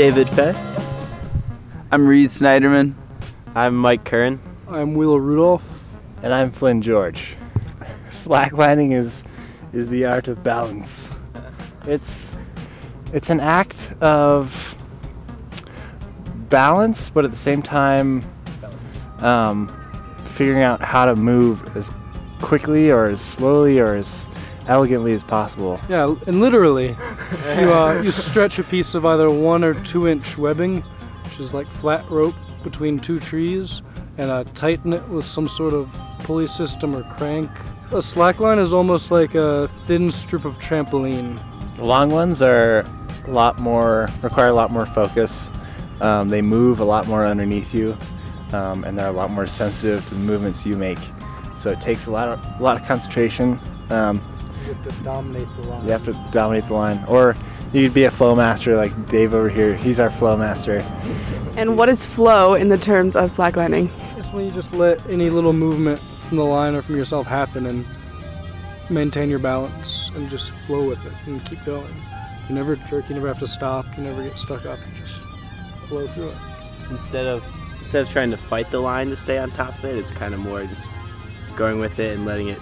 David Fay. I'm Reed Snyderman. I'm Mike Curran. I'm Wheeler Rudolph. And I'm Flynn George. Slacklining is the art of balance. It's an act of balance, but at the same time figuring out how to move as quickly or as slowly or as elegantly as possible. Yeah, and literally, you stretch a piece of either 1 or 2 inch webbing, which is like flat rope between 2 trees, and tighten it with some sort of pulley system or crank. A slackline is almost like a thin strip of trampoline. The long ones are require a lot more focus. They move a lot more underneath you, and they're a lot more sensitive to the movements you make. So it takes a lot of concentration. You have to dominate the line. You have to dominate the line, or you could be a flow master like Dave over here. He's our flow master. And what is flow in the terms of slacklining? It's when you just let any little movement from the line or from yourself happen and maintain your balance and just flow with it and keep going. You never jerk, you never have to stop, you never get stuck up, you just flow through it. Instead of trying to fight the line to stay on top of it, it's kind of more just going with it and letting it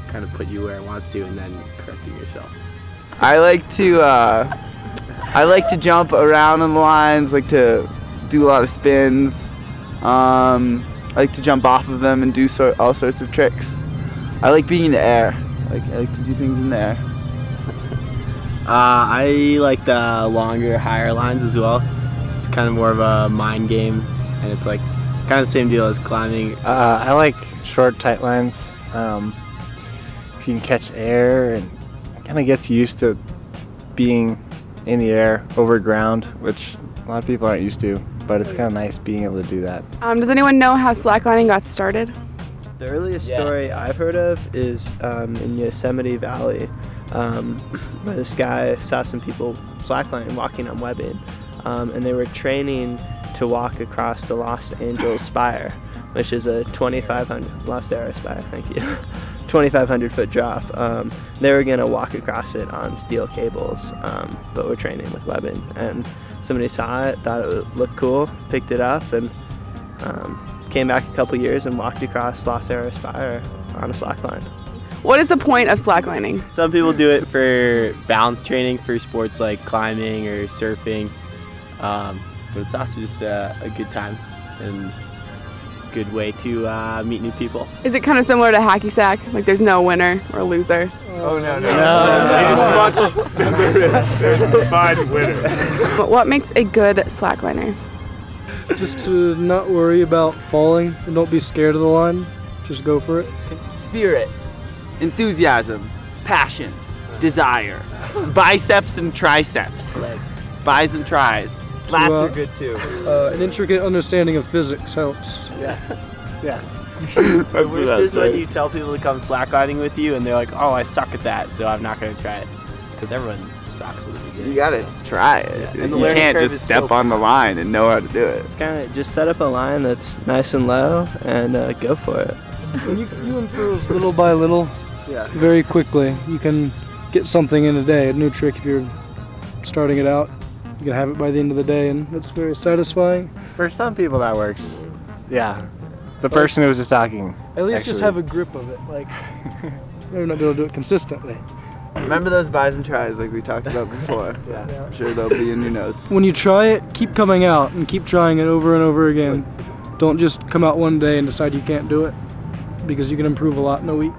kind of put you where it wants to, and then correcting yourself. I like to jump around on the lines, like to do a lot of spins. I like to jump off of them and do all sorts of tricks. I like being in the air. I like to do things in the air. I like the longer, higher lines as well. It's kind of more of a mind game, and it's like kind of the same deal as climbing. I like short, tight lines. So you can catch air, and it kind of gets you used to being in the air over ground, which a lot of people aren't used to, but it's kind of nice being able to do that. Does anyone know how slacklining got started? The earliest story I've heard of is in Yosemite Valley, where this guy saw some people slacklining, walking on webbing, and they were training to walk across the Los Angeles Spire, which is a 2,500 foot drop. They were gonna walk across it on steel cables, but were training with webbing, and somebody saw it, thought it looked cool, picked it up, and came back a couple years and walked across Los Angeles Spire on a slackline. What is the point of slacklining? Some people do it for balance training for sports like climbing or surfing, but it's also just a good time and good way to meet new people. Is it kind of similar to hacky sack? Like there's no winner or loser? Oh, no. There's a defined winner. But what makes a good slackliner? Just to not worry about falling and don't be scared of the line. Just go for it. Spirit, enthusiasm, passion, desire, biceps and triceps, Legs. bis and tries. Lats are good too. An intricate understanding of physics helps. Yes. The worst is when you tell people to come slacklining with you and they're like, oh, I suck at that, so I'm not going to try it. Because everyone sucks at the beginning. You gotta try it. Yeah. And the You learning can't curve just is step so- on the line and know how to do it. It's kind of just set up a line that's nice and low and go for it. And you improve little by little, very quickly. You can get something in a day, a new trick if you're starting it out. You can have it by the end of the day, and it's very satisfying. For some people that works. Yeah. The person who was just talking. At least just have a grip of it. Like, maybe not be able to do it consistently. Remember those bis and tries like we talked about before? Yeah. I'm sure they'll be in your notes. When you try it, keep coming out and keep trying it over and over again. Don't just come out one day and decide you can't do it, because you can improve a lot in a week.